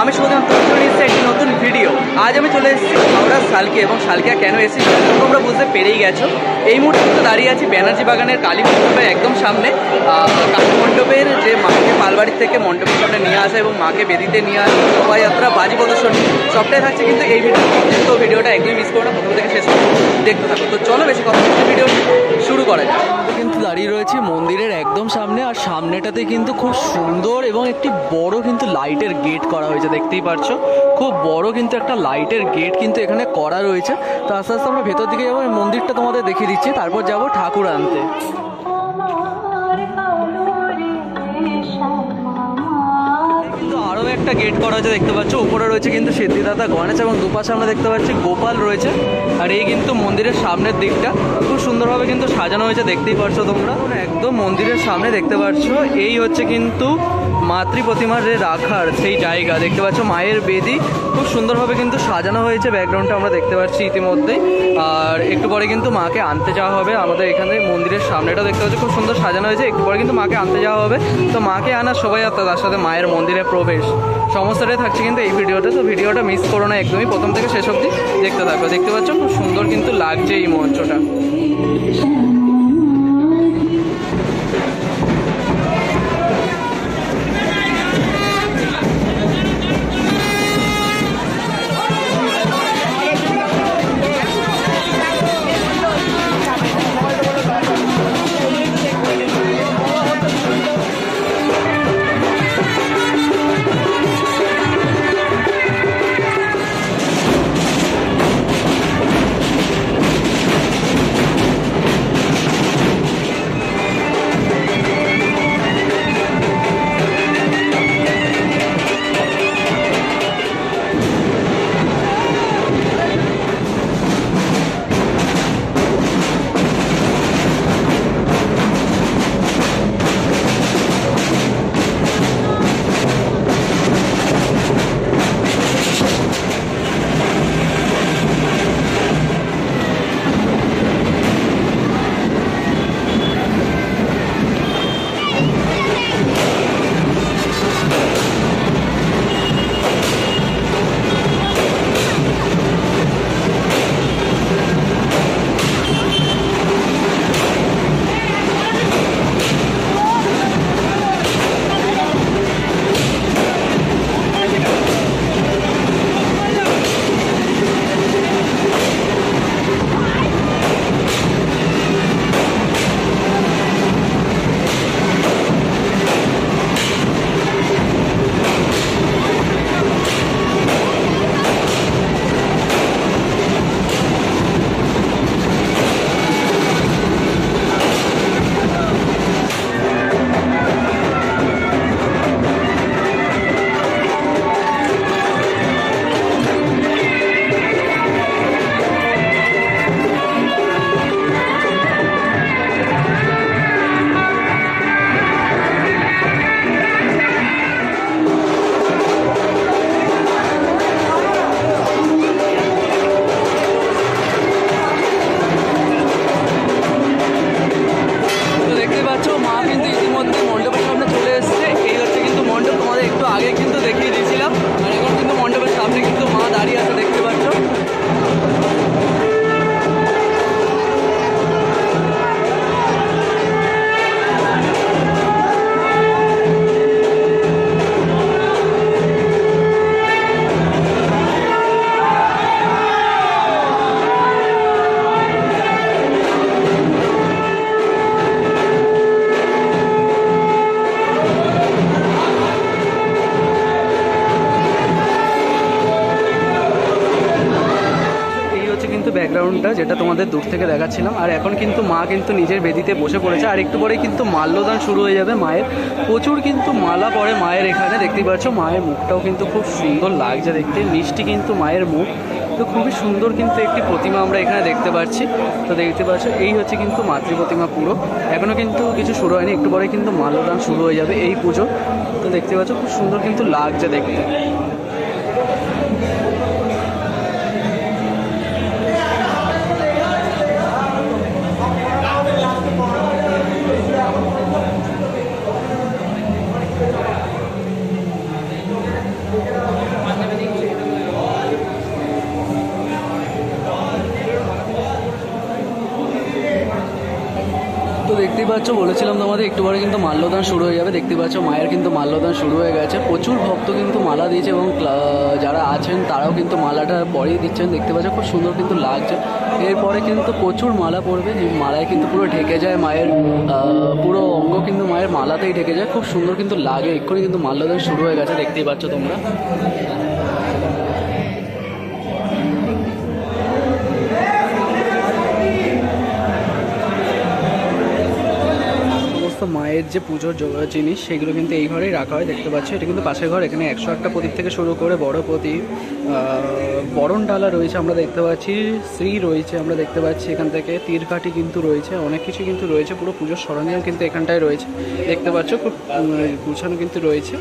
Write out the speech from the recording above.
আমি শুধুমাত্র চলে এসেছি একটি নতুন ভিডিও। আজ আমি চলে এসেছি হাওড়া শালকে, এবং শালকিয়া কেন এসেছি তোমরা বুঝতে পেরেই গেছো। এই মুহূর্তে দাঁড়িয়ে আছি ব্যানার্জি বাগানের কালী মণ্ডপের একদম সামনে। কালী মণ্ডপের যে মাকে পালবাড়ির থেকে মণ্ডপের সামনে নিয়ে আসা এবং মাকে বেদিতে নিয়ে আসা, শোভাযাত্রা, বাজি প্রদর্শনী সবটাই থাকছে কিন্তু এই ভিডিও। তো ভিডিওটা একদমই মিস করো না, প্রথম থেকে শেষ দেখতে থাকো। তো চলো বেশি কথা বলতে ভিডিও শুরু করা যায়। কিন্তু দাঁড়িয়ে রয়েছে মন্দিরের একদম সামনে, আর সামনেটাতে কিন্তু খুব সুন্দর এবং একটি বড় কিন্তু লাইটের গেট করা হয়েছে, দেখতেই পাচ্ছো। খুব বড় কিন্তু একটা লাইটের গেট কিন্তু এখানে করা রয়েছে। তো আস্তে আস্তে আমরা ভেতর দিকে যাবো, মন্দিরটা তোমাদের দেখিয়ে দিচ্ছি, তারপর যাবো ঠাকুর আনতে। কিন্তু আরও একটা গেট করা হয়েছে, দেখতে পাচ্ছ। উপরে রয়েছে কিন্তু সিদ্ধিদাতা গণেশ, এবং দুপাশে আমরা দেখতে পাচ্ছি গোপাল রয়েছে। আর এই কিন্তু মন্দিরের সামনের দিকটা খুব সুন্দরভাবে কিন্তু সাজানো হয়েছে, দেখতেই পাচ্ছ তোমরা। একদম মন্দিরের সামনে দেখতে পাচ্ছ এই হচ্ছে কিন্তু মাতৃ প্রতিমার যে রাখার সেই জায়গা, দেখতে পাচ্ছ মায়ের বেদি খুব সুন্দরভাবে কিন্তু সাজানো হয়েছে। ব্যাকগ্রাউন্ডটা আমরা দেখতে পাচ্ছি ইতিমধ্যেই। আর একটু পরে কিন্তু মাকে আনতে যাওয়া হবে। আমাদের এখানে মন্দিরের সামনেটা দেখতে পাচ্ছি খুব সুন্দর সাজানো হয়েছে, একটু পরে কিন্তু মাকে আনতে যাওয়া হবে। তো মাকে আনার শোভাযাত্রা, তার সাথে মায়ের মন্দিরে প্রবেশ, সমস্তটাই থাকছে কিন্তু এই ভিডিওতে। তো ভিডিওটা মিস করো না, একদমই প্রথম থেকে শেষ অবধি দেখতে থাকো। দেখতে পাচ্ছ খুব সুন্দর কিন্তু লাগছে এই মঞ্চটা। ব্যাকগ্রাউন্ডটা যেটা তোমাদের দূর থেকে দেখাচ্ছিলাম। আর এখন কিন্তু মা কিন্তু নিজের বেদিতে বসে পড়েছে, আর একটু পরে কিন্তু মাল্যদান শুরু হয়ে যাবে মায়ের। প্রচুর কিন্তু মালা পড়ে মায়ের এখানে, দেখতেই পাচ্ছ। মায়ের মুখটাও কিন্তু খুব সুন্দর লাগছে দেখতে, মিষ্টি কিন্তু মায়ের মুখ। তো খুবই সুন্দর কিন্তু একটি প্রতিমা আমরা এখানে দেখতে পাচ্ছি। তো দেখতে পাচ্ছ এই হচ্ছে কিন্তু মাতৃ প্রতিমা পুরো। এখনও কিন্তু কিছু শুরু হয়নি, একটু পরে কিন্তু মাল্যদান শুরু হয়ে যাবে এই পুজো। তো দেখতে পাচ্ছ খুব সুন্দর কিন্তু লাগছে দেখতে। পাচ্ছ, বলেছিলাম তোমাদের একটু পরে কিন্তু মাল্যদান শুরু হয়ে যাবে। দেখতে পাচ্ছ মায়ের কিন্তু মাল্যদান শুরু হয়ে গেছে। প্রচুর ভক্ত কিন্তু মালা দিয়েছে এবং যারা আছেন তারাও কিন্তু মালাটা পরিয়ে দিচ্ছেন। দেখতে পাচ্ছ খুব সুন্দর কিন্তু লাগছে। এরপরে কিন্তু প্রচুর মালা পড়বে, যে মালায় কিন্তু পুরো ঢেকে যায় মায়ের পুরো অঙ্গ, কিন্তু মায়ের মালাতেই ঢেকে যায়। খুব সুন্দর কিন্তু লাগে। এক্ষুনি কিন্তু মাল্যদান শুরু হয়ে গেছে, দেখতেই পাচ্ছ তোমরা। মায়ের যে পুজোর জিনিস সেগুলো কিন্তু এই ঘরেই রাখা হয়। দেখতে পাচ্ছি এটা কিন্তু পাশের ঘর। এখানে 101টা প্রদীপ থেকে শুরু করে বড় প্রদীপ, বরণ ডালা রয়েছে আমরা দেখতে পাচ্ছি, শ্রী রয়েছে আমরা দেখতে পাচ্ছি, এখান থেকে তীরকাঠি কিন্তু রয়েছে, অনেক কিছু কিন্তু রয়েছে। পুরো পুজোর সরঞ্জাম কিন্তু এখানটায় রয়েছে, দেখতে পাচ্ছ খুব গুছানো কিন্তু রয়েছে।